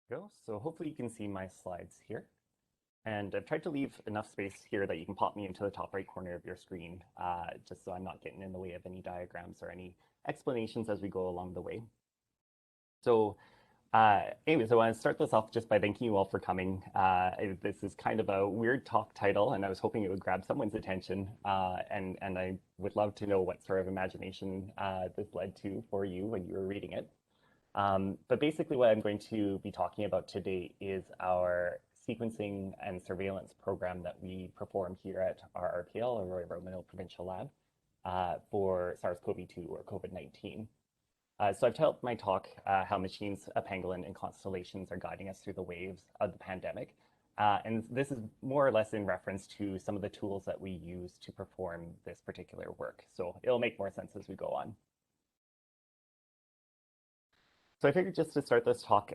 Go. So hopefully you can see my slides here. And I've tried to leave enough space here that you can pop me into the top right corner of your screen, just so I'm not getting in the way of any diagrams or any explanations as we go along the way. So anyways, I want to start this off just by thanking you all for coming. This is kind of a weird talk title, and I was hoping it would grab someone's attention. And I would love to know what sort of imagination this led to for you when you were reading it. But basically what I'm going to be talking about today is our sequencing and surveillance program that we perform here at our RPL, or Roy Romano Provincial Lab, for SARS-CoV-2 or COVID-19. So I've titled my talk, How Machines, a Pangolin, and Constellations Are Guiding Us Through the Waves of the Pandemic. And this is more or less in reference to some of the tools that we use to perform this particular work. So it'll make more sense as we go on. So I figured just to start this talk,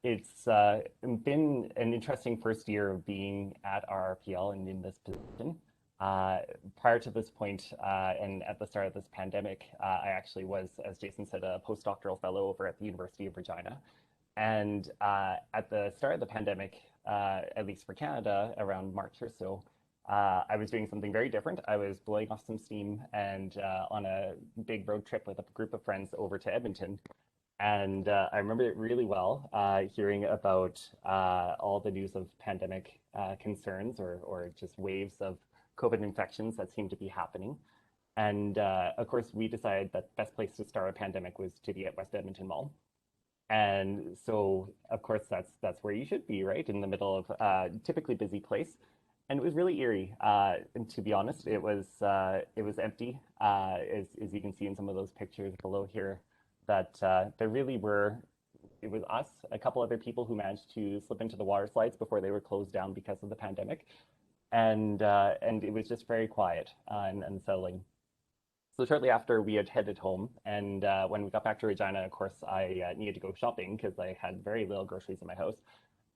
it's been an interesting first year of being at RRPL and in this position. Prior to this point, and at the start of this pandemic, I actually was, as Jason said, a postdoctoral fellow over at the University of Regina. And at the start of the pandemic, at least for Canada, around March or so, I was doing something very different. I was blowing off some steam and on a big road trip with a group of friends over to Edmonton. And I remember it really well, hearing about all the news of pandemic concerns or just waves of COVID infections that seemed to be happening. And of course, we decided that the best place to start a pandemic was to be at West Edmonton Mall. And so, of course, that's where you should be, right? In the middle of typically busy place. And it was really eerie. And to be honest, it was empty, as you can see in some of those pictures below here that there really were, it was us, a couple other people who managed to slip into the water slides before they were closed down because of the pandemic. And it was just very quiet and unsettling. So shortly after we had headed home, and when we got back to Regina, of course, I needed to go shopping because I had very little groceries in my house.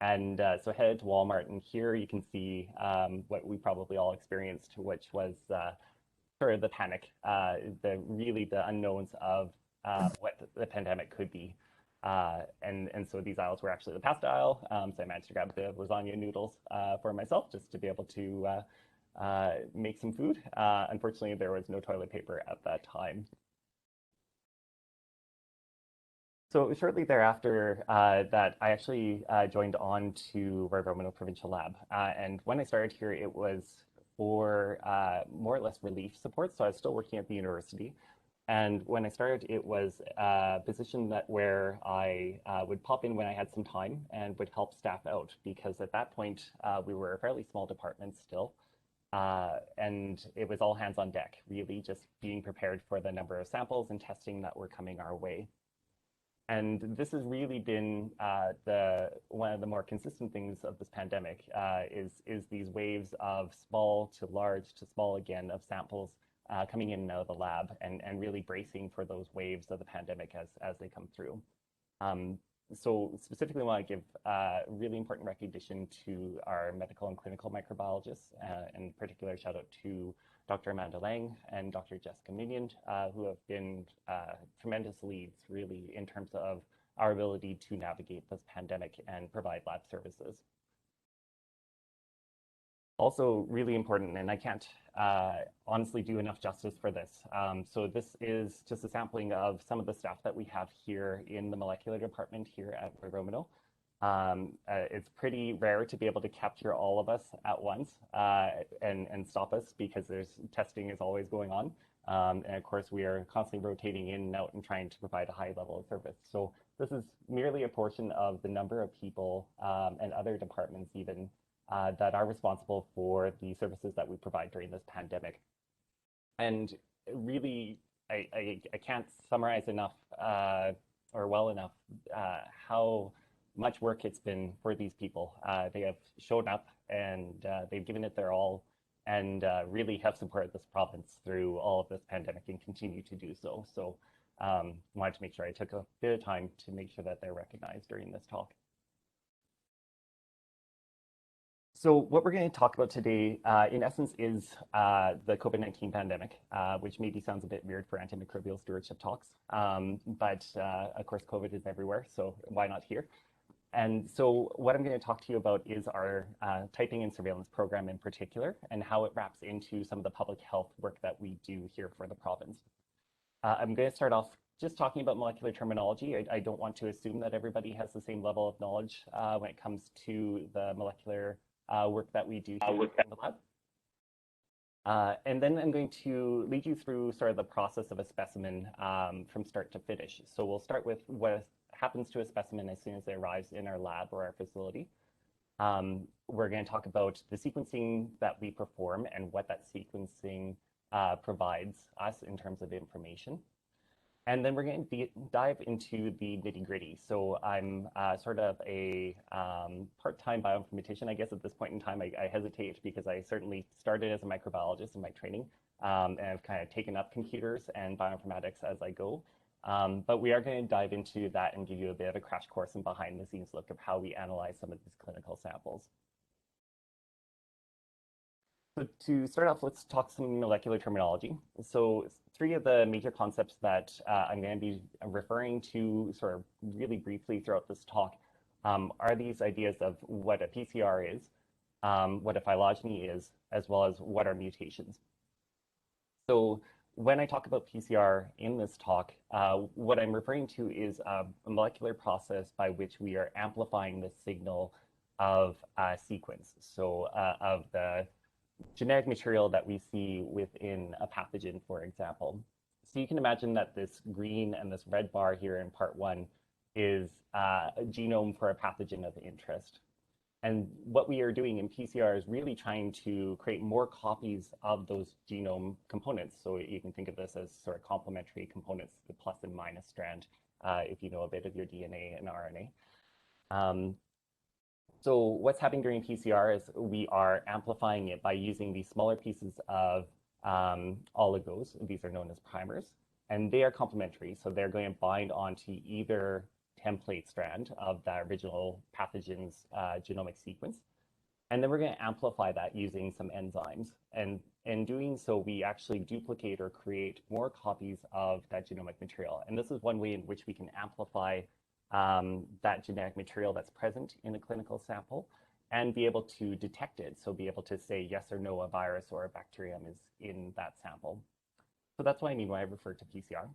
And so I headed to Walmart, and here you can see what we probably all experienced, which was sort of the panic, the unknowns of what the pandemic could be. And so these aisles were actually the pasta aisle. So I managed to grab the lasagna noodles for myself just to be able to make some food. Unfortunately, there was no toilet paper at that time. So shortly thereafter, that I actually joined on to Roy Romano Provincial Lab. And when I started here, it was for more or less relief support. So I was still working at the university. And when I started, it was a position where I would pop in when I had some time and would help staff out because at that point we were a fairly small department still. And it was all hands on deck, really just being prepared for the number of samples and testing that were coming our way. And this has really been one of the more consistent things of this pandemic is these waves of small to large to small again of samples coming in and out of the lab and really bracing for those waves of the pandemic as they come through. So specifically, I want to give really important recognition to our medical and clinical microbiologists, in particular, shout out to Dr. Amanda Lang and Dr. Jessica Minion, who have been tremendous leads, really, in terms of our ability to navigate this pandemic and provide lab services. Also really important, and I can't honestly do enough justice for this. So this is just a sampling of some of the staff that we have here in the molecular department here at Roy Romano. It's pretty rare to be able to capture all of us at once and stop us because there's testing is always going on. And of course, we are constantly rotating in and out and trying to provide a high level of service. So this is merely a portion of the number of people and other departments even that are responsible for the services that we provide during this pandemic. And really, I can't summarize enough or well enough how much work it's been for these people. They have shown up and they've given it their all and really have supported this province through all of this pandemic and continue to do so. So wanted to make sure I took a bit of time to make sure that they're recognized during this talk. So what we're going to talk about today, in essence, is the COVID-19 pandemic, which maybe sounds a bit weird for antimicrobial stewardship talks. But of course, COVID is everywhere, so why not here? And so what I'm going to talk to you about is our typing and surveillance program in particular, and how it wraps into some of the public health work that we do here for the province. I'm going to start off just talking about molecular terminology. I don't want to assume that everybody has the same level of knowledge when it comes to the molecular work that we do here in the lab. And then I'm going to lead you through sort of the process of a specimen from start to finish. So we'll start with what happens to a specimen as soon as it arrives in our lab or our facility. We're going to talk about the sequencing that we perform and what that sequencing provides us in terms of information. And then we're going to dive into the nitty gritty. So I'm sort of a part-time bioinformatician, I guess at this point in time. I hesitate because I certainly started as a microbiologist in my training, and I've kind of taken up computers and bioinformatics as I go. But we are going to dive into that and give you a bit of a crash course and behind the scenes look of how we analyze some of these clinical samples. So to start off, let's talk some molecular terminology. So three of the major concepts that I'm going to be referring to sort of really briefly throughout this talk are these ideas of what a PCR is, what a phylogeny is, as well as what are mutations. So when I talk about PCR in this talk, what I'm referring to is a molecular process by which we are amplifying the signal of a sequence, so of the genetic material that we see within a pathogen, for example. So you can imagine that this green and this red bar here in part one is a genome for a pathogen of interest. And what we are doing in PCR is really trying to create more copies of those genome components. So you can think of this as sort of complementary components, the plus and minus strand, if you know a bit of your DNA and RNA. So what's happening during PCR is we are amplifying it by using these smaller pieces of oligos. These are known as primers, and they are complementary. So they're going to bind onto either template strand of the original pathogen's genomic sequence. And then we're going to amplify that using some enzymes. And in doing so, we actually duplicate or create more copies of that genomic material. And this is one way in which we can amplify that genetic material that's present in a clinical sample and be able to detect it. So be able to say yes or no, a virus or a bacterium is in that sample. So that's what I mean when I refer to PCR.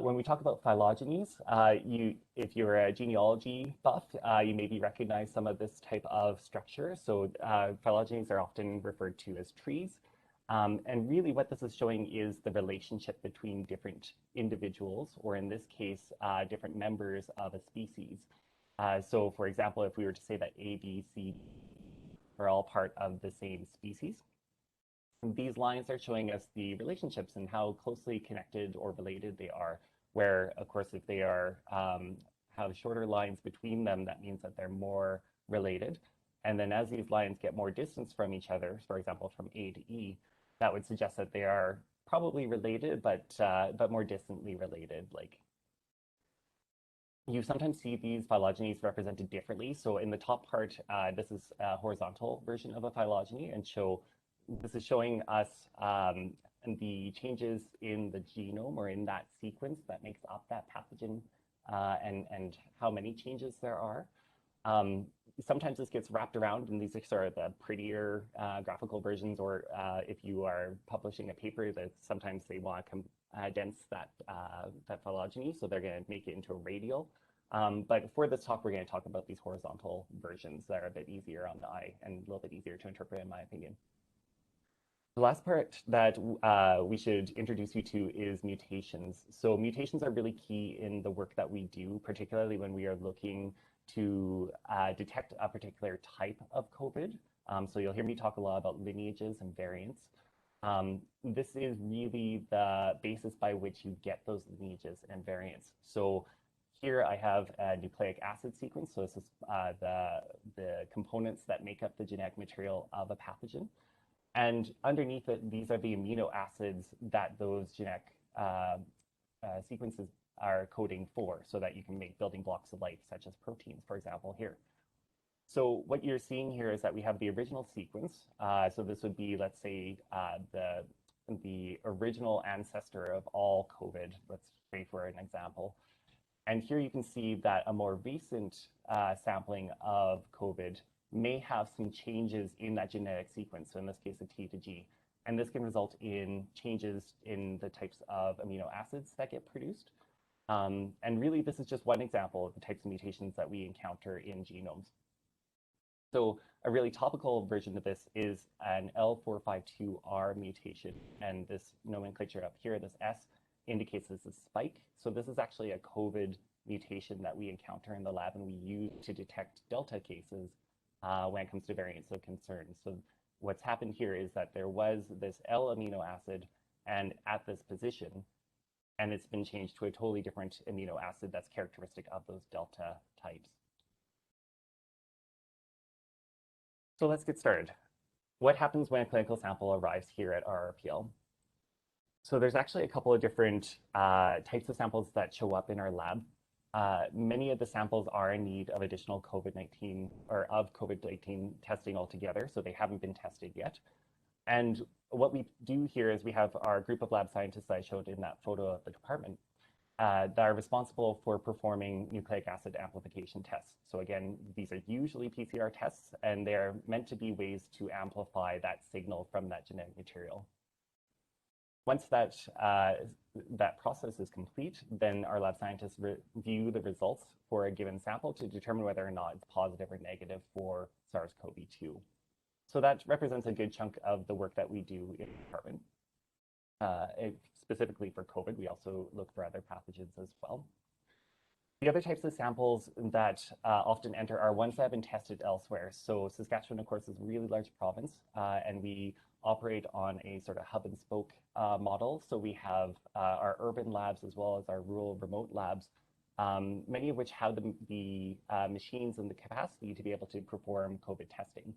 When we talk about phylogenies, if you're a genealogy buff, you maybe recognize some of this type of structure. So phylogenies are often referred to as trees. And really what this is showing is the relationship between different individuals, or in this case, different members of a species. So for example, if we were to say that A, B, C are all part of the same species, these lines are showing us the relationships and how closely connected or related they are, where, of course, if they are have shorter lines between them, that means that they're more related. And then as these lines get more distance from each other, for example, from A to E, that would suggest that they are probably related, but more distantly related. Like you sometimes see these phylogenies represented differently. So in the top part, this is a horizontal version of a phylogeny, and this is showing us the changes in the genome or in that sequence that makes up that pathogen, and how many changes there are. Sometimes this gets wrapped around, and these are sort of the prettier graphical versions, or if you are publishing a paper, that sometimes they want to condense that phylogeny, so they're going to make it into a radial. But for this talk, we're going to talk about these horizontal versions that are a bit easier on the eye and a little bit easier to interpret, in my opinion. The last part that we should introduce you to is mutations. So mutations are really key in the work that we do, particularly when we are looking to detect a particular type of COVID. So you'll hear me talk a lot about lineages and variants. This is really the basis by which you get those lineages and variants. So here I have a nucleic acid sequence. So this is the components that make up the genetic material of a pathogen. And underneath it, these are the amino acids that those genetic sequences are coding for, so that you can make building blocks of life, such as proteins, for example, here. So what you're seeing here is that we have the original sequence. So this would be, let's say, the original ancestor of all COVID. Let's say for an example. And here you can see that a more recent sampling of COVID may have some changes in that genetic sequence, so in this case, a T to G. And this can result in changes in the types of amino acids that get produced. And really, this is just one example of the types of mutations that we encounter in genomes. So a really topical version of this is an L452R mutation. And this nomenclature up here, this S, indicates this is spike. So this is actually a COVID mutation that we encounter in the lab and we use to detect Delta cases when it comes to variants of concern. So what's happened here is that there was this L amino acid and at this position, and it's been changed to a totally different amino acid that's characteristic of those Delta types. So let's get started. What happens when a clinical sample arrives here at RRPL? So there's actually a couple of different types of samples that show up in our lab. Many of the samples are in need of additional COVID-19 or of COVID-19 testing altogether, so they haven't been tested yet. And what we do here is we have our group of lab scientists that I showed in that photo of the department that are responsible for performing nucleic acid amplification tests. So again, these are usually PCR tests, and they're meant to be ways to amplify that signal from that genetic material. Once that process is complete, then our lab scientists review the results for a given sample to determine whether or not it's positive or negative for SARS-CoV-2. So that represents a good chunk of the work that we do in the department. Specifically for COVID, we also look for other pathogens as well. The other types of samples that often enter are ones that have been tested elsewhere. So Saskatchewan, of course, is a really large province, and we operate on a sort of hub and spoke model. So we have our urban labs as well as our rural remote labs, many of which have the machines and the capacity to be able to perform COVID testing.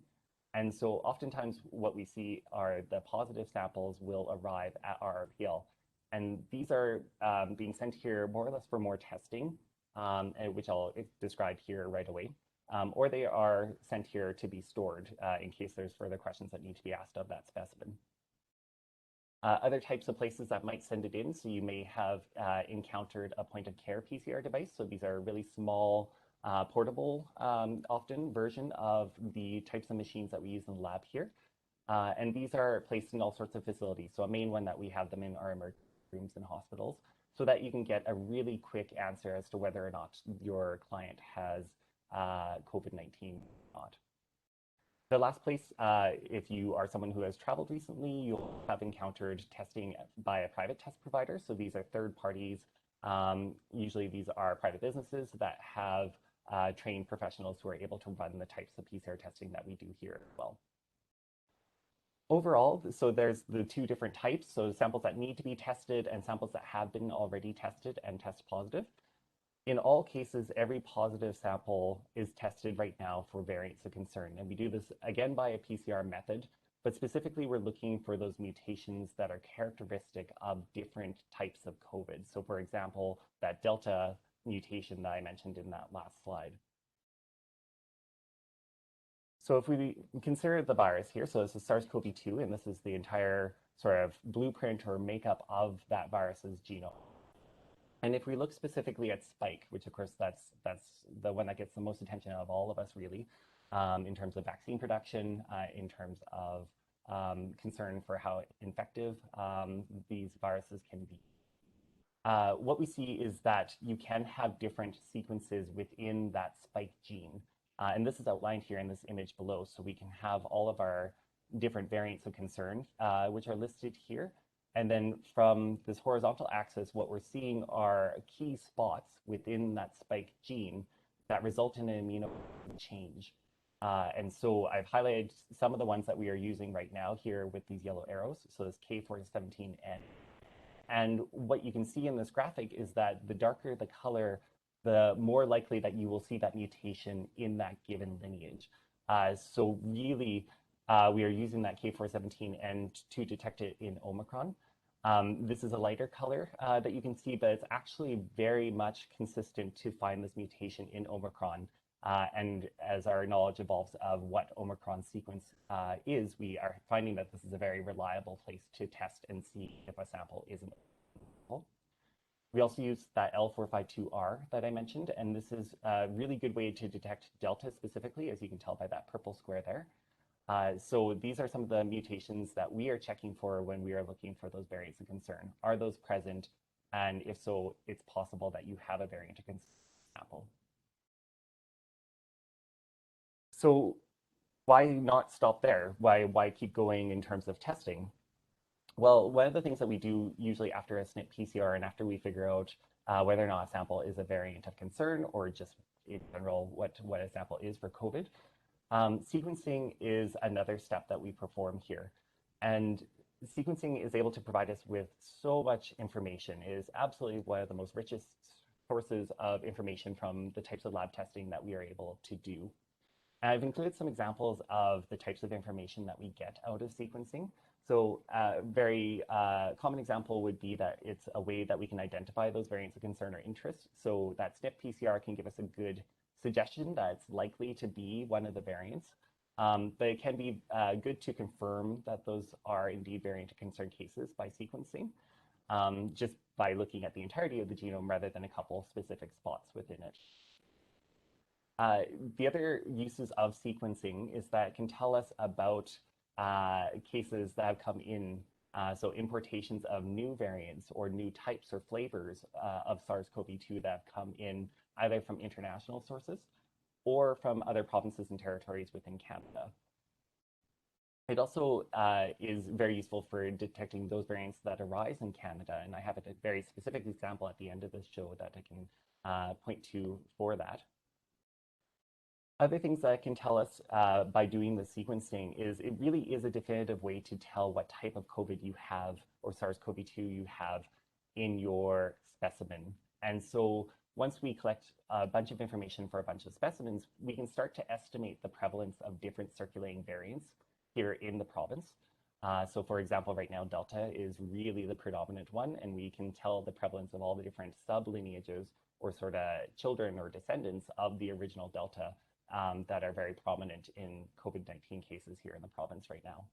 And so oftentimes what we see are the positive samples will arrive at RRPL. And these are being sent here more or less for more testing, which I'll describe here right away. Or they are sent here to be stored in case there's further questions that need to be asked of that specimen. Other types of places that might send it in, so you may have encountered a point of care PCR device. So these are really small, portable, often version of the types of machines that we use in the lab here. And these are placed in all sorts of facilities. So a main one that we have them in our emergency rooms and hospitals, so that you can get a really quick answer as to whether or not your client has COVID-19 or not. The last place, if you are someone who has traveled recently, you'll have encountered testing by a private test provider. So these are third parties. Usually these are private businesses that have trained professionals who are able to run the types of PCR testing that we do here as well. Overall, so there's the two different types, so samples that need to be tested and samples that have been already tested and test positive. In all cases, every positive sample is tested right now for variants of concern. And we do this again by a PCR method, but specifically we're looking for those mutations that are characteristic of different types of COVID. So for example, that Delta mutation that I mentioned in that last slide. So if we consider the virus here, so this is SARS-CoV-2, and this is the entire sort of blueprint or makeup of that virus's genome. And if we look specifically at spike, which of course that's the one that gets the most attention out of all of us really, in terms of vaccine production, in terms of concern for how infective these viruses can be. What we see is that you can have different sequences within that spike gene. And this is outlined here in this image below. So we can have all of our different variants of concern, which are listed here. And then from this horizontal axis, what we're seeing are key spots within that spike gene that result in an amino change. And so I've highlighted some of the ones that we are using right now here with these yellow arrows. So this K417N. And what you can see in this graphic is that the darker the color, the more likely that you will see that mutation in that given lineage. So really, we are using that K417N to detect it in Omicron. This is a lighter color that you can see, but it's actually very much consistent to find this mutation in Omicron. And as our knowledge evolves of what Omicron sequence is, we are finding that this is a very reliable place to test and see if a sample is an Omicron. We also use that L452R that I mentioned, and this is a really good way to detect Delta specifically, as you can tell by that purple square there. So these are some of the mutations that we are checking for when we are looking for those variants of concern. Are those present? And if so, it's possible that you have a variant of concern sample. So why not stop there? Why keep going in terms of testing? Well, one of the things that we do usually after a SNP PCR and after we figure out whether or not a sample is a variant of concern or just in general what a sample is for COVID, sequencing is another step that we perform here. And sequencing is able to provide us with so much information. It is absolutely one of the most richest sources of information from the types of lab testing that we are able to do. And I've included some examples of the types of information that we get out of sequencing. So a very common example would be that it's a way that we can identify those variants of concern or interest. So that SNP PCR can give us a good suggestion that it's likely to be one of the variants. But it can be good to confirm that those are indeed variant of concern cases by sequencing, just by looking at the entirety of the genome rather than a couple specific spots within it. The other uses of sequencing is that it can tell us about cases that have come in, so importations of new variants or new types or flavors of SARS-CoV-2 that have come in either from international sources or from other provinces and territories within Canada. It also is very useful for detecting those variants that arise in Canada, and I have a very specific example at the end of this show that I can point to for that. Other things that it can tell us by doing the sequencing is it really is a definitive way to tell what type of COVID you have or SARS-CoV-2 you have in your specimen. And so once we collect a bunch of information for a bunch of specimens, we can start to estimate the prevalence of different circulating variants here in the province. So for example, right now, Delta is really the predominant one, and we can tell the prevalence of all the different sublineages or sort of children or descendants of the original Delta that are very prominent in COVID-19 cases here in the province right now.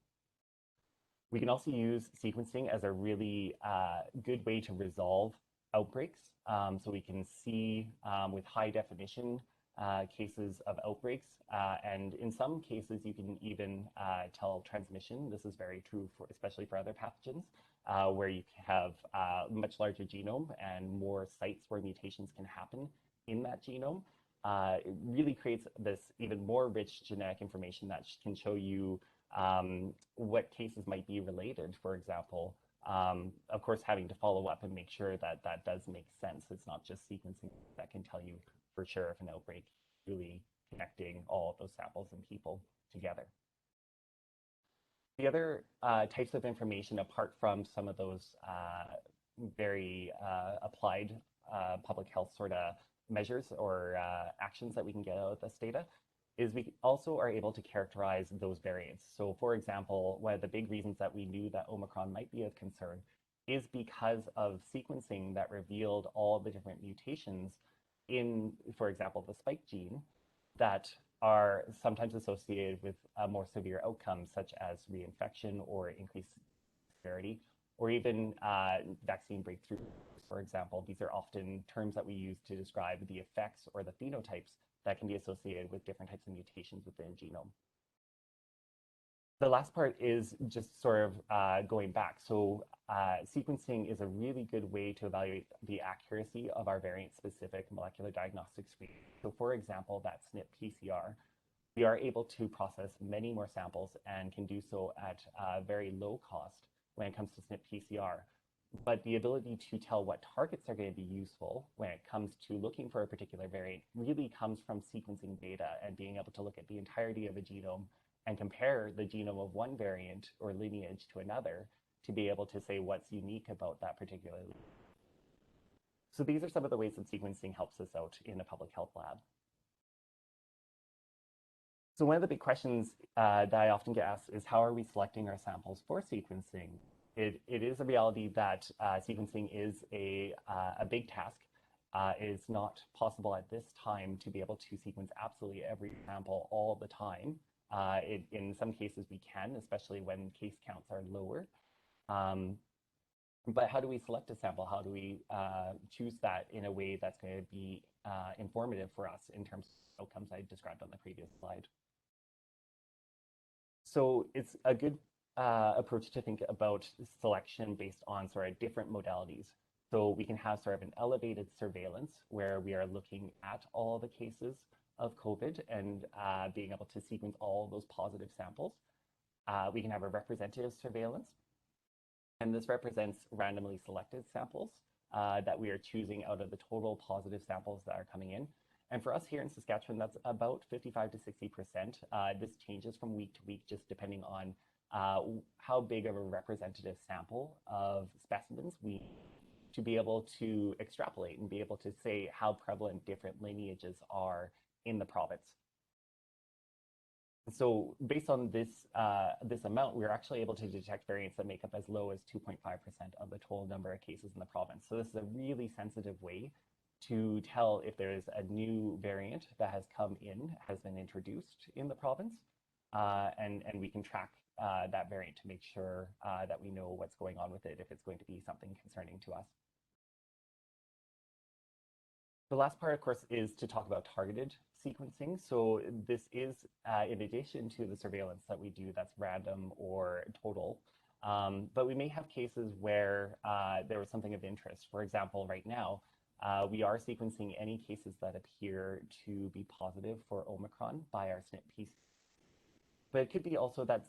We can also use sequencing as a really good way to resolve outbreaks. So we can see with high definition cases of outbreaks. And in some cases, you can even tell transmission. This is very true for, especially for other pathogens, where you have much larger genome and more sites where mutations can happen in that genome. It really creates this even more rich genetic information that can show you what cases might be related, for example. Of course, having to follow up and make sure that that does make sense. It's not just sequencing that can tell you for sure if an outbreak, really connecting all of those samples and people together. The other types of information, apart from some of those very applied public health sort of measures or actions that we can get out of this data, is we also are able to characterize those variants. So for example, one of the big reasons that we knew that Omicron might be of concern is because of sequencing that revealed all the different mutations in, for example, the spike gene that are sometimes associated with more severe outcomes, such as reinfection or increased severity, or even vaccine breakthrough, for example. These are often terms that we use to describe the effects or the phenotypes that can be associated with different types of mutations within a genome. The last part is just sort of going back. So sequencing is a really good way to evaluate the accuracy of our variant-specific molecular diagnostic screen. So for example, that SNP PCR, we are able to process many more samples and can do so at a very low cost when it comes to SNP PCR. But the ability to tell what targets are going to be useful when it comes to looking for a particular variant really comes from sequencing data and being able to look at the entirety of a genome and compare the genome of one variant or lineage to another to be able to say what's unique about that particular lineage. So these are some of the ways that sequencing helps us out in a public health lab. So one of the big questions that I often get asked is, how are we selecting our samples for sequencing? It is a reality that sequencing is a big task. It is not possible at this time to be able to sequence absolutely every sample all the time. In some cases we can, especially when case counts are lower. But how do we select a sample? How do we choose that in a way that's going to be informative for us in terms of outcomes I described on the previous slide? So it's a good approach to think about selection based on sort of different modalities. So we can have sort of an elevated surveillance where we are looking at all the cases of COVID and being able to sequence all those positive samples. We can have a representative surveillance, and this represents randomly selected samples that we are choosing out of the total positive samples that are coming in. And for us here in Saskatchewan, that's about 55 to 60%. This changes from week to week, just depending on how big of a representative sample of specimens we to be able to extrapolate and be able to say how prevalent different lineages are in the province. So based on this amount, we're actually able to detect variants that make up as low as 2.5% of the total number of cases in the province. So this is a really sensitive way to tell if there is a new variant that has come in, has been introduced in the province, and we can track that variant to make sure that we know what's going on with it if it's going to be something concerning to us. The last part, of course, is to talk about targeted sequencing. So this is in addition to the surveillance that we do that's random or total. But we may have cases where there was something of interest. For example, right now, we are sequencing any cases that appear to be positive for Omicron by our SNP PCR. But it could be also that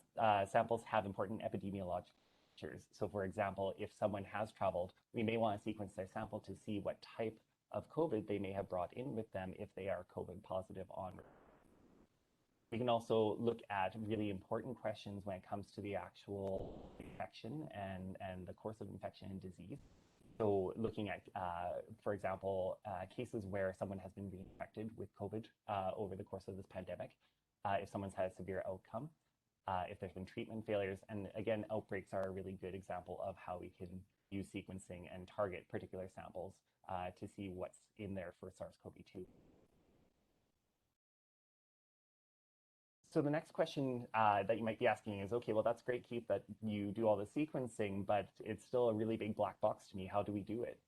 samples have important epidemiologic features. So for example, if someone has traveled, we may want to sequence their sample to see what type of COVID they may have brought in with them if they are COVID positive on. We can also look at really important questions when it comes to the actual infection and the course of infection and disease. So looking at, for example, cases where someone has been reinfected with COVID over the course of this pandemic, if someone's had a severe outcome, if there's been treatment failures. And again, outbreaks are a really good example of how we can use sequencing and target particular samples to see what's in there for SARS-CoV-2. So the next question that you might be asking is, okay, well, that's great, Keith, that you do all the sequencing, but it's still a really big black box to me. How do we do it?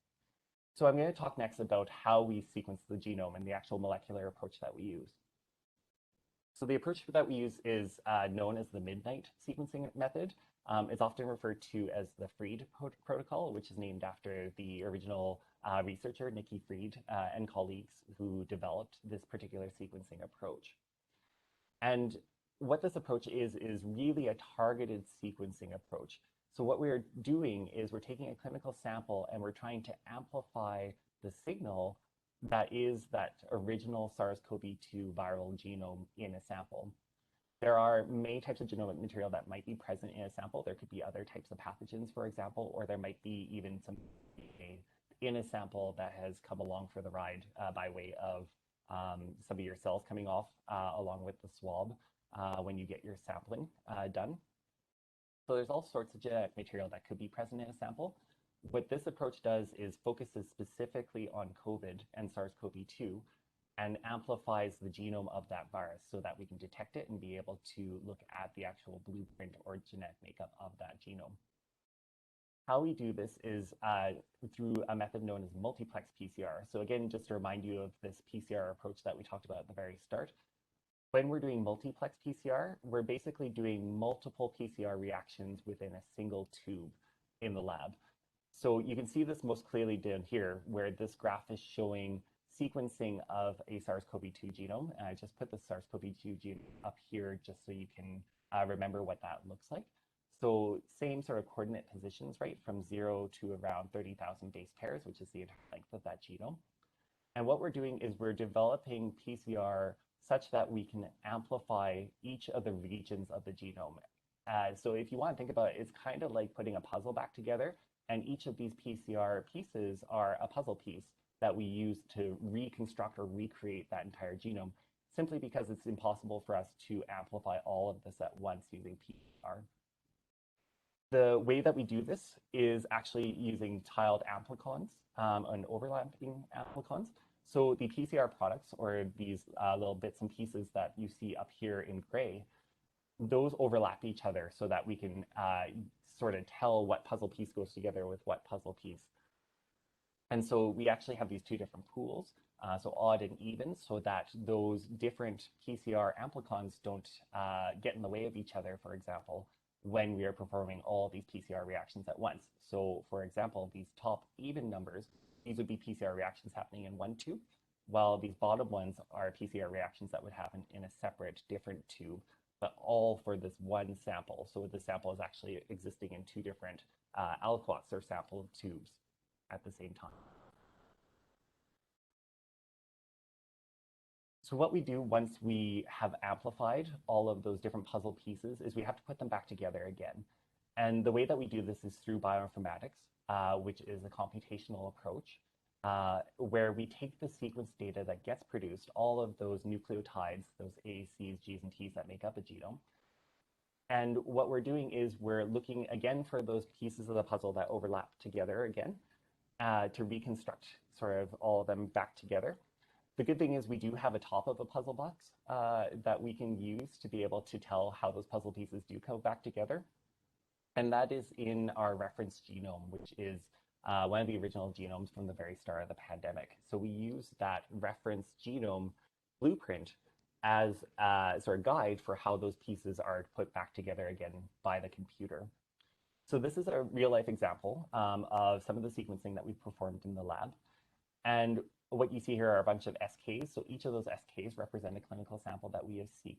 So I'm going to talk next about how we sequence the genome and the actual molecular approach that we use. So the approach that we use is known as the midnight sequencing method. It's often referred to as the Fried protocol, which is named after the original researcher, Nikki Fried, and colleagues who developed this particular sequencing approach. And what this approach is really a targeted sequencing approach. So what we're doing is we're taking a clinical sample and we're trying to amplify the signal that is that original SARS-CoV-2 viral genome in a sample. There are many types of genomic material that might be present in a sample. There could be other types of pathogens, for example, or there might be even some in a sample that has come along for the ride by way of some of your cells coming off along with the swab when you get your sampling done. So there's all sorts of genetic material that could be present in a sample. What this approach does is focuses specifically on COVID and SARS-CoV-2 and amplifies the genome of that virus so that we can detect it and be able to look at the actual blueprint or genetic makeup of that genome. How we do this is through a method known as multiplex PCR. So again, just to remind you of this PCR approach that we talked about at the very start. When we're doing multiplex PCR, we're basically doing multiple PCR reactions within a single tube in the lab. So you can see this most clearly down here, where this graph is showing sequencing of a SARS-CoV-2 genome. And I just put the SARS-CoV-2 genome up here just so you can remember what that looks like. So same sort of coordinate positions, right, from 0 to around 30,000 base pairs, which is the entire length of that genome. And what we're doing is we're developing PCR such that we can amplify each of the regions of the genome. So if you want to think about it, it's kind of like putting a puzzle back together, and each of these PCR pieces are a puzzle piece that we use to reconstruct or recreate that entire genome, simply because it's impossible for us to amplify all of this at once using PCR. The way that we do this is actually using tiled amplicons and overlapping amplicons. So the PCR products, or these little bits and pieces that you see up here in gray, those overlap each other so that we can sort of tell what puzzle piece goes together with what puzzle piece. And so we actually have these two different pools, so odd and even, so that those different PCR amplicons don't get in the way of each other, for example, when we are performing all these PCR reactions at once. So for example, these top even numbers, these would be PCR reactions happening in one tube, while these bottom ones are PCR reactions that would happen in a separate, different tube, but all for this one sample. So the sample is actually existing in two different aliquots or sample tubes at the same time. So what we do once we have amplified all of those different puzzle pieces is we have to put them back together again. And the way that we do this is through bioinformatics, which is a computational approach, where we take the sequence data that gets produced, all of those nucleotides, those A's, C's, G's, and T's that make up a genome. And what we're doing is we're looking again for those pieces of the puzzle that overlap together again, to reconstruct sort of all of them back together. The good thing is we do have a top of a puzzle box that we can use to be able to tell how those puzzle pieces do come back together. And that is in our reference genome, which is one of the original genomes from the very start of the pandemic. So we use that reference genome blueprint as a sort of guide for how those pieces are put back together again by the computer. So this is a real life example of some of the sequencing that we've performed in the lab. And what you see here are a bunch of SKs. So each of those SKs represent a clinical sample that we have sequenced.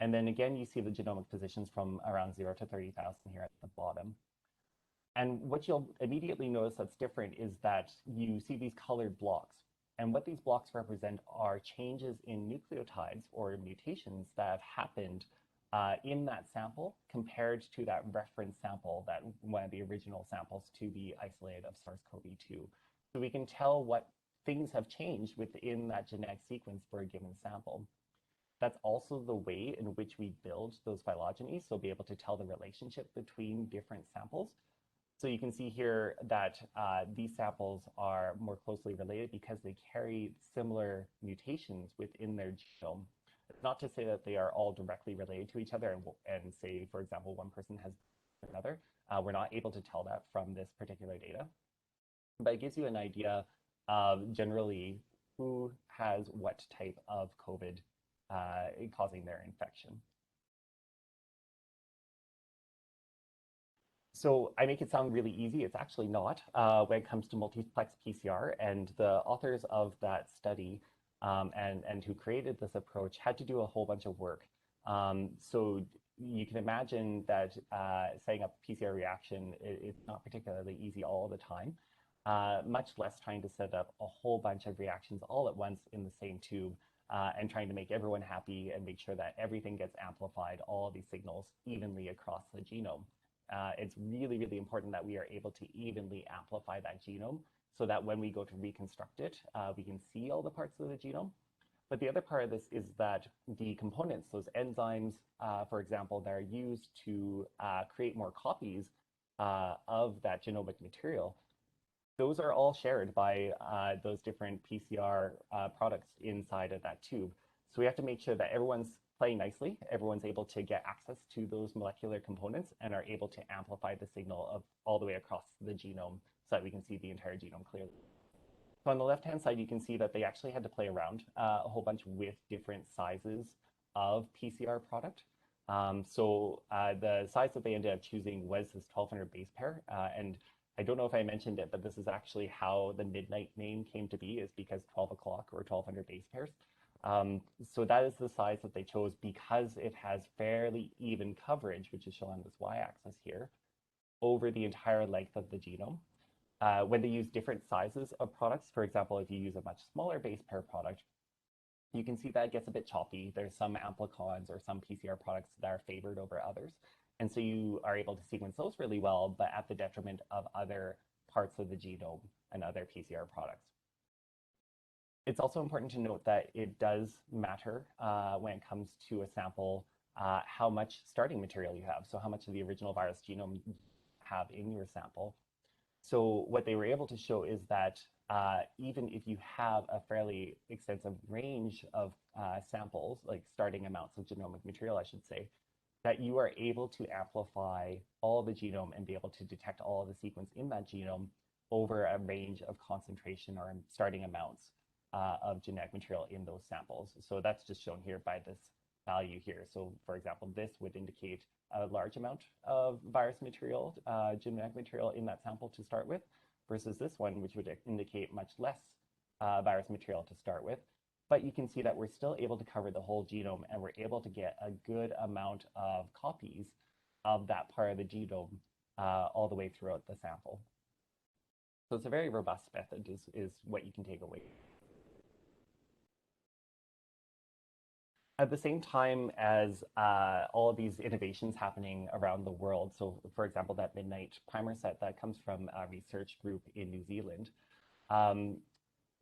And then again, you see the genomic positions from around 0 to 30,000 here at the bottom. And what you'll immediately notice that's different is that you see these colored blocks. And what these blocks represent are changes in nucleotides or mutations that have happened in that sample compared to that reference sample, that one of the original samples to be isolated of SARS-CoV-2. So we can tell what things have changed within that genetic sequence for a given sample. That's also the way in which we build those phylogenies, so be able to tell the relationship between different samples. So you can see here that these samples are more closely related because they carry similar mutations within their genome. It's not to say that they are all directly related to each other and say, for example, one person has another. We're not able to tell that from this particular data. But it gives you an idea of generally who has what type of COVID causing their infection. So I make it sound really easy. It's actually not when it comes to multiplex PCR. And the authors of that study and who created this approach had to do a whole bunch of work. So you can imagine that setting up PCR reaction is not particularly easy all the time, much less trying to set up a whole bunch of reactions all at once in the same tube and trying to make everyone happy and make sure that everything gets amplified, all of these signals evenly across the genome. It's really, really important that we are able to evenly amplify that genome so that when we go to reconstruct it, we can see all the parts of the genome. But the other part of this is that the components, those enzymes, for example, that are used to create more copies of that genomic material, those are all shared by those different PCR products inside of that tube. So we have to make sure that everyone's playing nicely, everyone's able to get access to those molecular components and are able to amplify the signal of all the way across the genome so that we can see the entire genome clearly. So on the left-hand side, you can see that they actually had to play around a whole bunch with different sizes of PCR product. The size that they ended up choosing was this 1200 base pair. And I don't know if I mentioned it, but this is actually how the Midnight name came to be, is because 12 o'clock or 1200 base pairs. So that is the size that they chose because it has fairly even coverage, which is shown on this y-axis here, over the entire length of the genome. When they use different sizes of products, for example, if you use a much smaller base pair product, you can see that it gets a bit choppy. There's some amplicons or some PCR products that are favored over others. And so you are able to sequence those really well, but at the detriment of other parts of the genome and other PCR products. It's also important to note that it does matter when it comes to a sample how much starting material you have. So how much of the original virus genome you have in your sample. So what they were able to show is that even if you have a fairly extensive range of samples, like starting amounts of genomic material, I should say, that you are able to amplify all the genome and be able to detect all of the sequence in that genome over a range of concentration or starting amounts of genetic material in those samples. So that's just shown here by this value here. So for example, this would indicate a large amount of virus material, genetic material in that sample to start with, versus this one, which would indicate much less virus material to start with. But you can see that we're still able to cover the whole genome, and we're able to get a good amount of copies of that part of the genome all the way throughout the sample. So it's a very robust method is what you can take away. At the same time as all of these innovations happening around the world, so for example, that Midnight primer set that comes from a research group in New Zealand, um,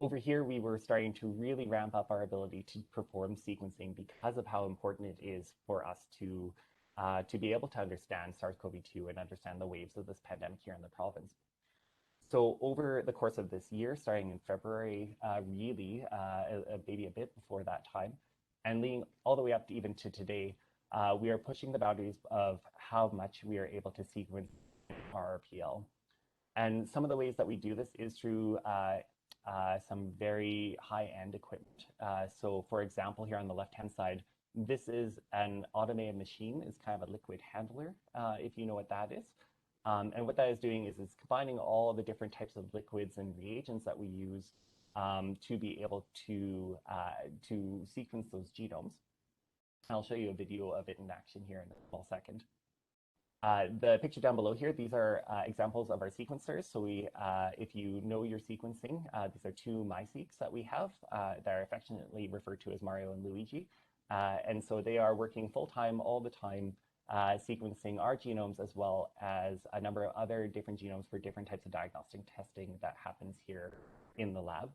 over here we were starting to really ramp up our ability to perform sequencing because of how important it is for us to be able to understand SARS-CoV-2 and understand the waves of this pandemic here in the province. So over the course of this year, starting in February, really, maybe a bit before that time, and leading all the way up to even to today, we are pushing the boundaries of how much we are able to sequence our RPL. And some of the ways that we do this is through some very high-end equipment. So for example, here on the left-hand side, this is an automated machine. It's kind of a liquid handler, if you know what that is. And what that is doing is it's combining all the different types of liquids and reagents that we use to be able to sequence those genomes. I'll show you a video of it in action here in a small second. The picture down below here, these are examples of our sequencers. So if you know your sequencing, these are two MySeqs that we have that are affectionately referred to as Mario and Luigi. And so they are working full-time all the time, sequencing our genomes as well as a number of other different genomes for different types of diagnostic testing that happens here in the lab.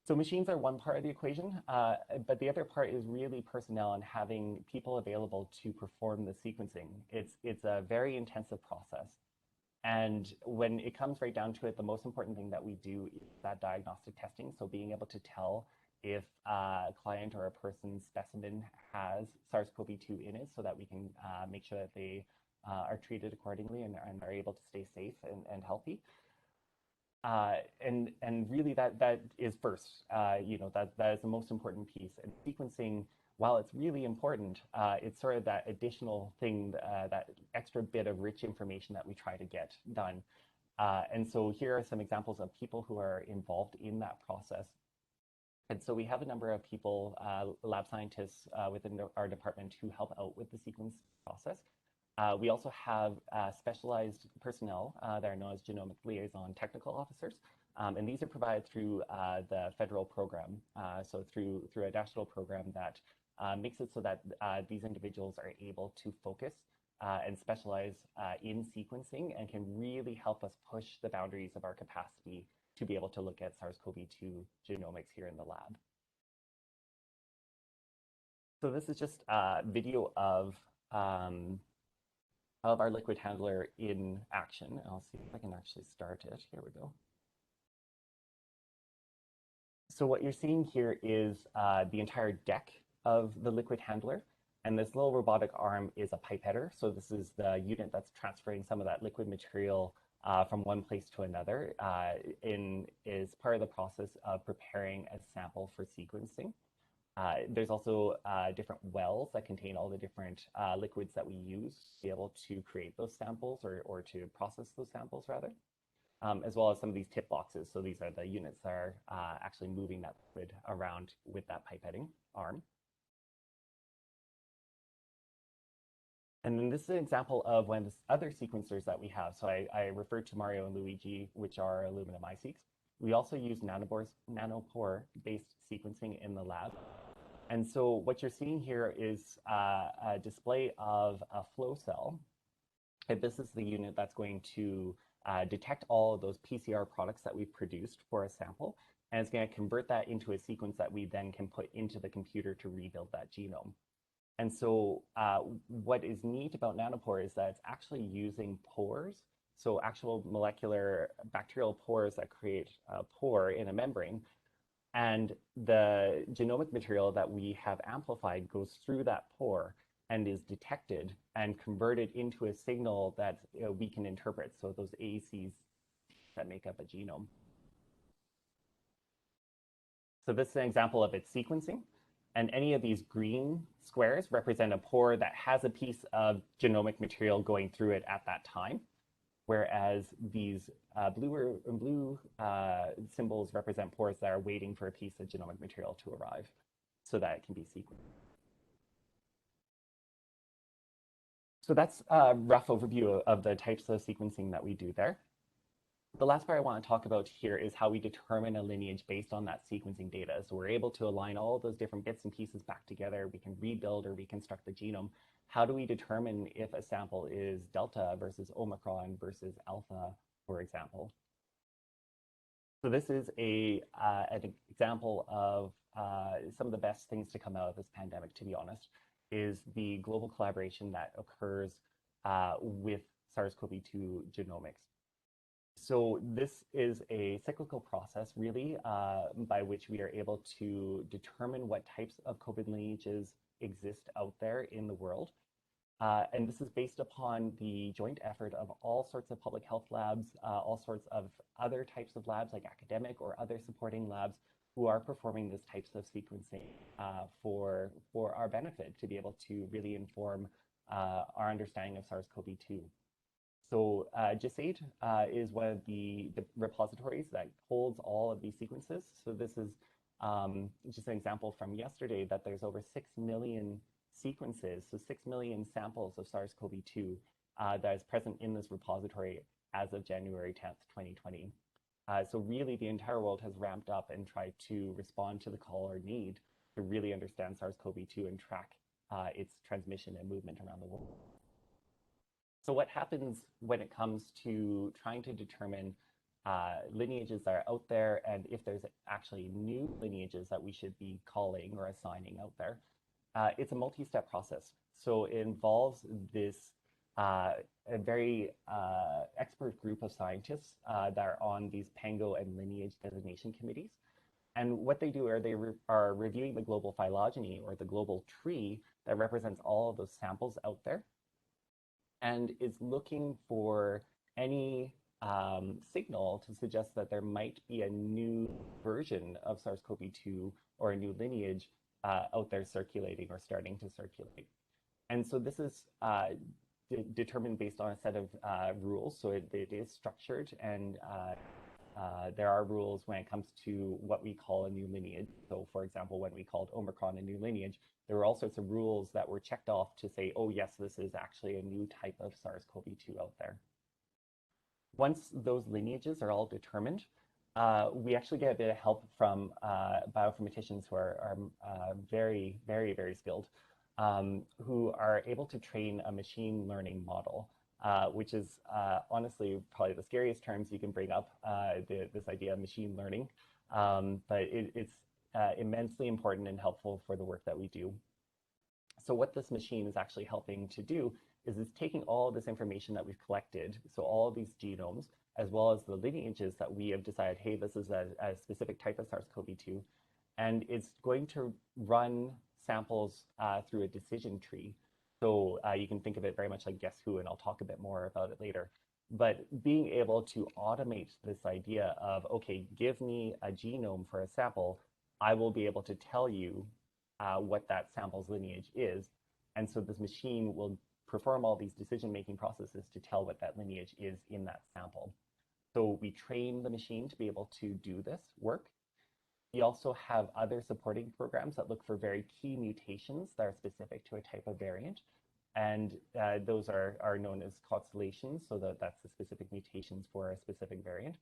So machines are one part of the equation, but the other part is really personnel and having people available to perform the sequencing. It's a very intensive process. And when it comes right down to it, the most important thing that we do is that diagnostic testing. So being able to tell if a client or a person's specimen has SARS-CoV-2 in it so that we can make sure that they are treated accordingly and are able to stay safe and healthy. And really that is first, that is the most important piece. And sequencing, while it's really important, it's sort of that additional thing, that extra bit of rich information that we try to get done. And so here are some examples of people who are involved in that process. And so we have a number of people, lab scientists within our department who help out with the sequence process. We also have specialized personnel that are known as genomic liaison technical officers. And these are provided through the federal program, so through a national program that makes it so that these individuals are able to focus and specialize in sequencing and can really help us push the boundaries of our capacity to be able to look at SARS-CoV-2 genomics here in the lab. So this is just a video of our liquid handler in action. I'll see if I can actually start it. Here we go. So what you're seeing here is the entire deck of the liquid handler. And this little robotic arm is a pipetter. So this is the unit that's transferring some of that liquid material from one place to another is part of the process of preparing a sample for sequencing. There's also different wells that contain all the different liquids that we use to be able to create those samples or to process those samples rather, as well as some of these tip boxes. So these are the units that are actually moving that liquid around with that pipetting arm. And then this is an example of one of the other sequencers that we have. So I referred to Mario and Luigi, which are aluminum MySeqs. We also use nanopore-based sequencing in the lab. And so what you're seeing here is a display of a flow cell. And this is the unit that's going to detect all of those PCR products that we've produced for a sample. And it's going to convert that into a sequence that we then can put into the computer to rebuild that genome. And so what is neat about nanopore is that it's actually using pores, so actual molecular bacterial pores that create a pore in a membrane. And the genomic material that we have amplified goes through that pore and is detected and converted into a signal that we can interpret. So those AACs that make up a genome. So this is an example of its sequencing. And any of these green squares represent a pore that has a piece of genomic material going through it at that time, whereas these blue symbols represent pores that are waiting for a piece of genomic material to arrive so that it can be sequenced. So that's a rough overview of the types of sequencing that we do there. The last part I want to talk about here is how we determine a lineage based on that sequencing data. So we're able to align all of those different bits and pieces back together. We can rebuild or reconstruct the genome. How do we determine if a sample is Delta versus Omicron versus Alpha, for example? So this is an example of some of the best things to come out of this pandemic, to be honest, is the global collaboration that occurs with SARS-CoV-2 genomics. So this is a cyclical process, really, by which we are able to determine what types of COVID lineages exist out there in the world. And this is based upon the joint effort of all sorts of public health labs, all sorts of other types of labs like academic or other supporting labs who are performing this types of sequencing for our benefit to be able to really inform our understanding of SARS-CoV-2. So GISAID is one of the repositories that holds all of these sequences. So this is just an example from yesterday that there's over 6 million sequences, so 6 million samples of SARS-CoV-2 that is present in this repository as of January 10th, 2020. So really the entire world has ramped up and tried to respond to the call or need to really understand SARS-CoV-2 and track its transmission and movement around the world. So what happens when it comes to trying to determine lineages that are out there and if there's actually new lineages that we should be calling or assigning out there? It's a multi-step process. So it involves this a very expert group of scientists that are on these Pango and lineage designation committees. And what they do are they are reviewing the global phylogeny or the global tree that represents all of those samples out there, and is looking for any signal to suggest that there might be a new version of SARS-CoV-2 or a new lineage out there circulating or starting to circulate. And so this is determined based on a set of rules. So it is structured, and there are rules when it comes to what we call a new lineage. So for example, when we called Omicron a new lineage, there were all sorts of rules that were checked off to say, oh yes, this is actually a new type of SARS-CoV-2 out there. Once those lineages are all determined, we actually get a bit of help from bioinformaticians who are very, very, very skilled, who are able to train a machine learning model, which is honestly probably the scariest terms you can bring up, this idea of machine learning. But it's immensely important and helpful for the work that we do. So what this machine is actually helping to do is it's taking all of this information that we've collected, so all of these genomes, as well as the lineages that we have decided, hey, this is a specific type of SARS-CoV-2, and it's going to run samples through a decision tree. So you can think of it very much like Guess Who, and I'll talk a bit more about it later. But being able to automate this idea of, okay, give me a genome for a sample, I will be able to tell you what that sample's lineage is. And so this machine will perform all these decision-making processes to tell what that lineage is in that sample. So we train the machine to be able to do this work. We also have other supporting programs that look for very key mutations that are specific to a type of variant. And those are known as Constellations, so that's the specific mutations for a specific variant.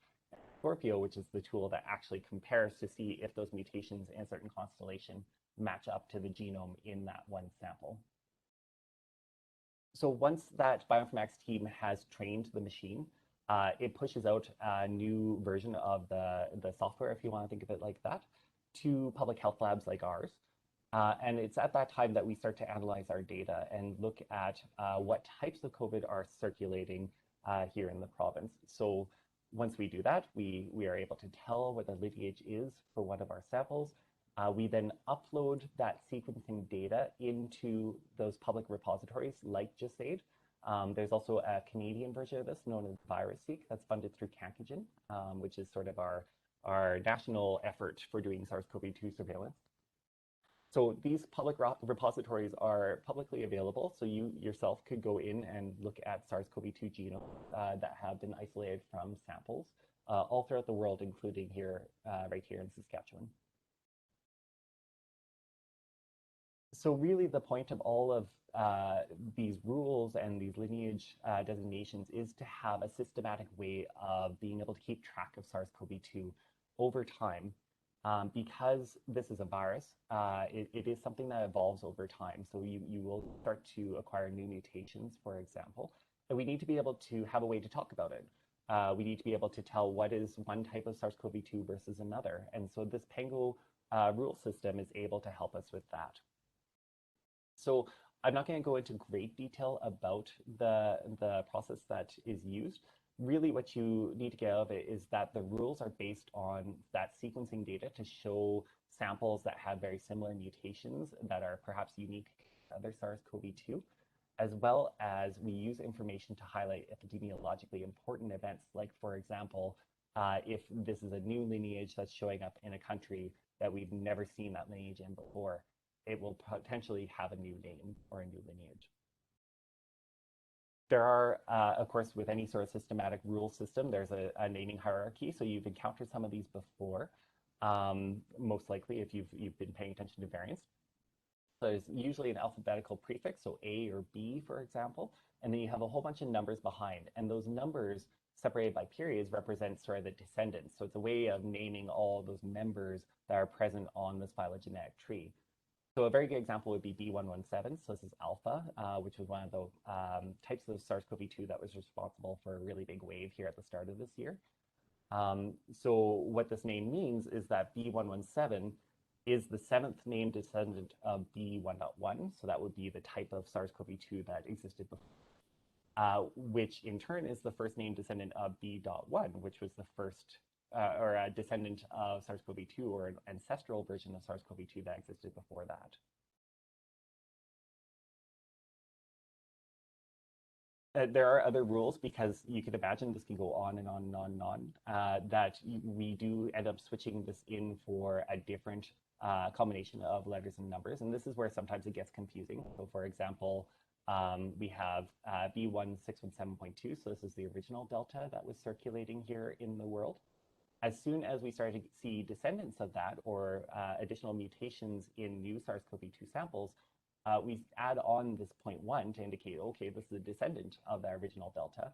Scorpio, which is the tool that actually compares to see if those mutations in a certain constellation match up to the genome in that one sample. So once that bioinformatics team has trained the machine, it pushes out a new version of the software, if you want to think of it like that, to public health labs like ours. And it's at that time that we start to analyze our data and look at what types of COVID are circulating here in the province. So once we do that, we are able to tell what the lineage is for one of our samples. We then upload that sequencing data into those public repositories like GISAID. There's also a Canadian version of this known as VirusSeq that's funded through Cancogen, which is sort of our national effort for doing SARS-CoV-2 surveillance. So these public repositories are publicly available, so you yourself could go in and look at SARS-CoV-2 genomes that have been isolated from samples all throughout the world, including here, right here in Saskatchewan. So really the point of all of these rules and these lineage designations is to have a systematic way of being able to keep track of SARS-CoV-2 over time. Because this is a virus, it is something that evolves over time. So you will start to acquire new mutations, for example, and we need to be able to have a way to talk about it. We need to be able to tell what is one type of SARS-CoV-2 versus another. And so this Pango rule system is able to help us with that. So I'm not going to go into great detail about the process that is used. Really what you need to get out of it is that the rules are based on that sequencing data to show samples that have very similar mutations that are perhaps unique to other SARS-CoV-2, as well as we use information to highlight epidemiologically important events, like, for example, if this is a new lineage that's showing up in a country that we've never seen that lineage in before, it will potentially have a new name or a new lineage. There are, of course, with any sort of systematic rule system, there's a naming hierarchy. So you've encountered some of these before, most likely if you've been paying attention to variants. So there's usually an alphabetical prefix, so A or B, for example, and then you have a whole bunch of numbers behind. And those numbers separated by periods represent sort of the descendants. So it's a way of naming all those members that are present on this phylogenetic tree. So a very good example would be B117. So this is alpha, which was one of the types of SARS-CoV-2 that was responsible for a really big wave here at the start of this year. So what this name means is that B117 is the 7th named descendant of B1.1. So that would be the type of SARS-CoV-2 that existed before, which in turn is the first named descendant of B.1, which was the first or a descendant of SARS-CoV-2 or an ancestral version of SARS-CoV-2 that existed before that. There are other rules because you can imagine this can go on and on and on and on, that we do end up switching this in for a different combination of letters and numbers. And this is where sometimes it gets confusing. So for example, we have B1617.2. So this is the original Delta that was circulating here in the world. As soon as we started to see descendants of that or additional mutations in new SARS-CoV-2 samples, we add on this 0.1 to indicate, okay, this is a descendant of the original Delta,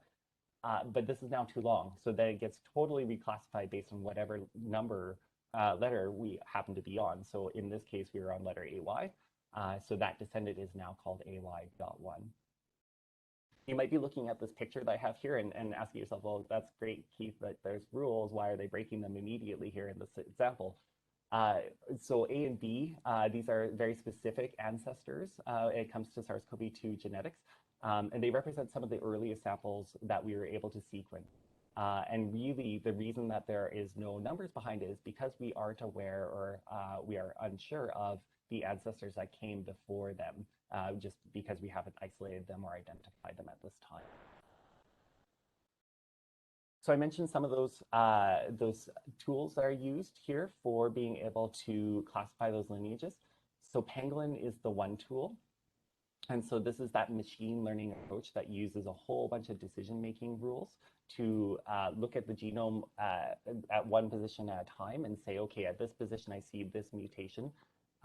but this is now too long. So then it gets totally reclassified based on whatever number letter we happen to be on. So in this case, we were on letter AY. So that descendant is now called AY.1. You might be looking at this picture that I have here and asking yourself, well, that's great, Keith, but there's rules. Why are they breaking them immediately here in this example? So A and B, these are very specific ancestors it comes to SARS-CoV-2 genetics, and they represent some of the earliest samples that we were able to sequence. And really, the reason that there is no numbers behind it is because we aren't aware or we are unsure of the ancestors that came before them, just because we haven't isolated them or identified them at this time. So I mentioned some of those tools that are used here for being able to classify those lineages. So Pangolin is the one tool. And so this is that machine learning approach that uses a whole bunch of decision-making rules to look at the genome at one position at a time and say, okay, at this position, I see this mutation.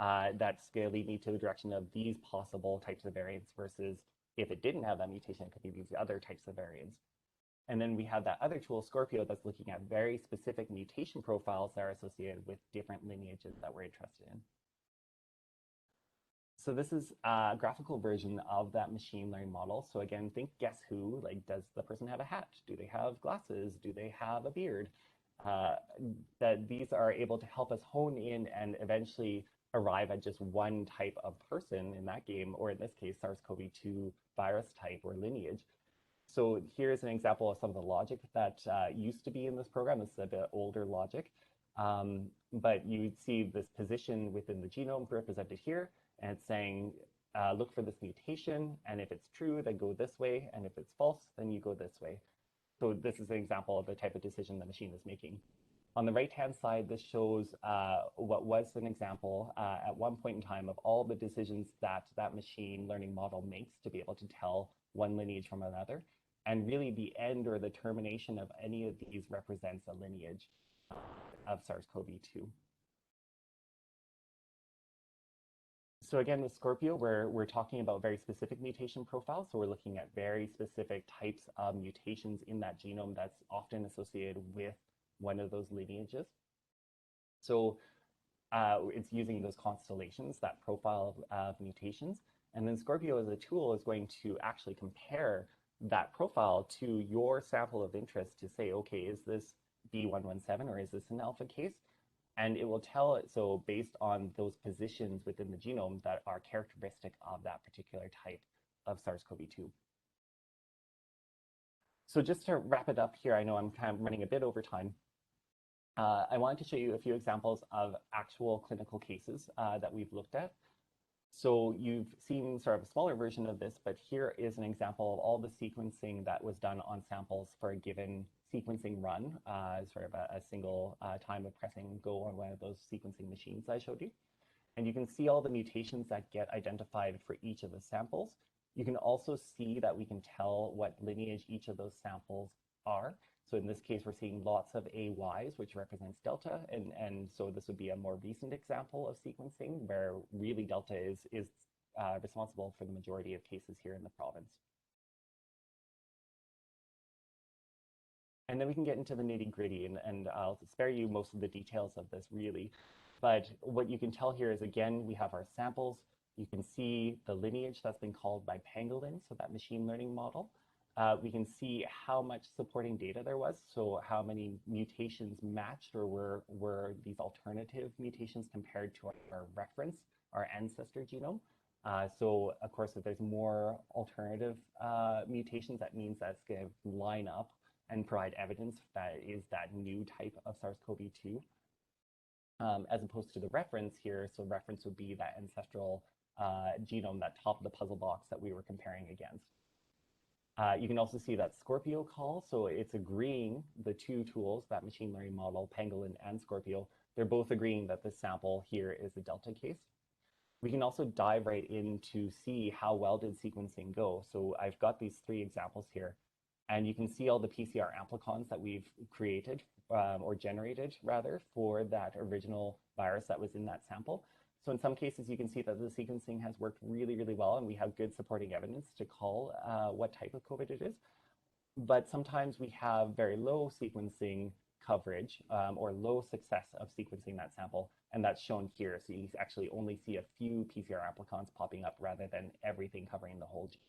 That's going to lead me to the direction of these possible types of variants versus if it didn't have that mutation, it could be these other types of variants. And then we have that other tool, Scorpio, that's looking at very specific mutation profiles that are associated with different lineages that we're interested in. So this is a graphical version of that machine learning model. So again, think Guess Who, like does the person have a hat? Do they have glasses? Do they have a beard? That these are able to help us hone in and eventually arrive at just one type of person in that game, or in this case, SARS-CoV-2 virus type or lineage. So here's an example of some of the logic that used to be in this program. This is a bit older logic. But you see this position within the genome represented here, and it's saying, look for this mutation, and if it's true, then go this way, and if it's false, then you go this way. So this is an example of the type of decision the machine is making. On the right-hand side, this shows what was an example at one point in time of all the decisions that that machine learning model makes to be able to tell one lineage from another. And really the end or the termination of any of these represents a lineage of SARS-CoV-2. So again, with Scorpio, we're talking about very specific mutation profiles. So we're looking at very specific types of mutations in that genome that's often associated with one of those lineages. So it's using those constellations, that profile of mutations. And then Scorpio as a tool is going to actually compare that profile to your sample of interest to say, okay, is this B117 or is this an alpha case? And it will tell it, so based on those positions within the genome that are characteristic of that particular type of SARS-CoV-2. So just to wrap it up here, I know I'm kind of running a bit over time. I wanted to show you a few examples of actual clinical cases that we've looked at. So you've seen sort of a smaller version of this, but here is an example of all the sequencing that was done on samples for a given sequencing run, sort of a single time of pressing go on one of those sequencing machines I showed you. And you can see all the mutations that get identified for each of the samples. You can also see that we can tell what lineage each of those samples are. So in this case, we're seeing lots of AYs, which represents delta. And so this would be a more recent example of sequencing where really delta is responsible for the majority of cases here in the province. And then we can get into the nitty gritty, and I'll spare you most of the details of this really. But what you can tell here is, again, we have our samples. You can see the lineage that's been called by Pangolin, so that machine learning model. We can see how much supporting data there was, so how many mutations matched or were these alternative mutations compared to our reference, our ancestor genome. So of course, if there's more alternative mutations, that means that's going to line up and provide evidence that is that new type of SARS-CoV-2, as opposed to the reference here. So reference would be that ancestral genome, that top of the puzzle box that we were comparing against. You can also see that Scorpio call, so it's agreeing, the two tools, that machine learning model, Pangolin and Scorpio, they're both agreeing that this sample here is a delta case. We can also dive right in to see how well did sequencing go. So I've got these three examples here, and you can see all the PCR amplicons that we've created, or generated rather, for that original virus that was in that sample. So in some cases, you can see that the sequencing has worked really, really well, and we have good supporting evidence to call what type of COVID it is. But sometimes we have very low sequencing coverage or low success of sequencing that sample, and that's shown here. So you actually only see a few PCR amplicons popping up rather than everything covering the whole genome.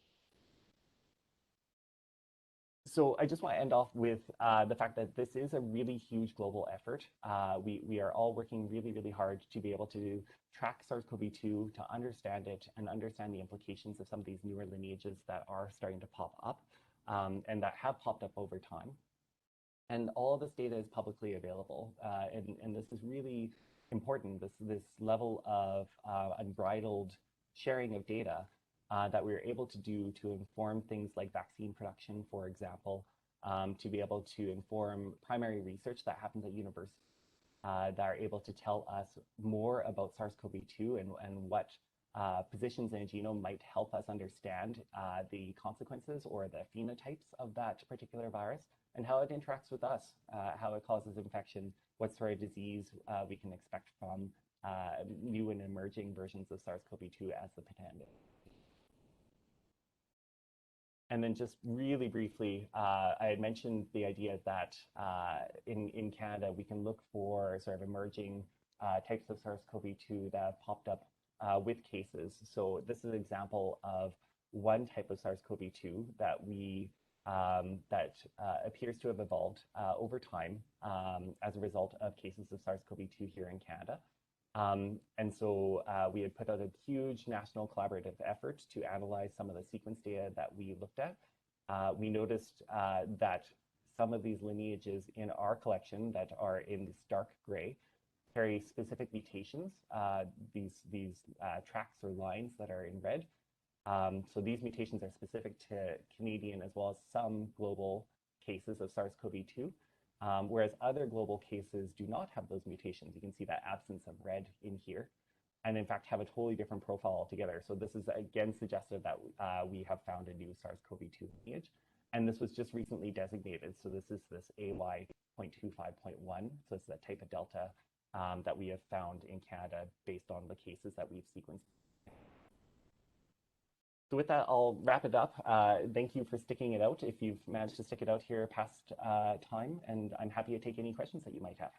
So I just want to end off with the fact that this is a really huge global effort. We are all working really, really hard to be able to track SARS-CoV-2, to understand it, and understand the implications of some of these newer lineages that are starting to pop up, and that have popped up over time. And all of this data is publicly available, and this is really important, this level of unbridled sharing of data that we are able to do to inform things like vaccine production, for example, to be able to inform primary research that happens at universities that are able to tell us more about SARS-CoV-2 and what positions in a genome might help us understand the consequences or the phenotypes of that particular virus and how it interacts with us, how it causes infection, what sort of disease we can expect from new and emerging versions of SARS-CoV-2 as the potential. And then just really briefly, I had mentioned the idea that in Canada, we can look for sort of emerging types of SARS-CoV-2 that have popped up with cases. So this is an example of one type of SARS-CoV-2 that that appears to have evolved over time as a result of cases of SARS-CoV-2 here in Canada. And so we had put out a huge national collaborative effort to analyze some of the sequence data that we looked at. We noticed that some of these lineages in our collection that are in this dark gray carry specific mutations, these tracks or lines that are in red. So these mutations are specific to Canadian as well as some global cases of SARS-CoV-2, whereas other global cases do not have those mutations. You can see that absence of red in here, and in fact have a totally different profile altogether. So this is again suggestive that we have found a new SARS-CoV-2 lineage, and this was just recently designated. So this is this AY.25.1, so it's that type of Delta that we have found in Canada based on the cases that we've sequenced. So with that, I'll wrap it up. Thank you for sticking it out if you've managed to stick it out here past time, and I'm happy to take any questions that you might have.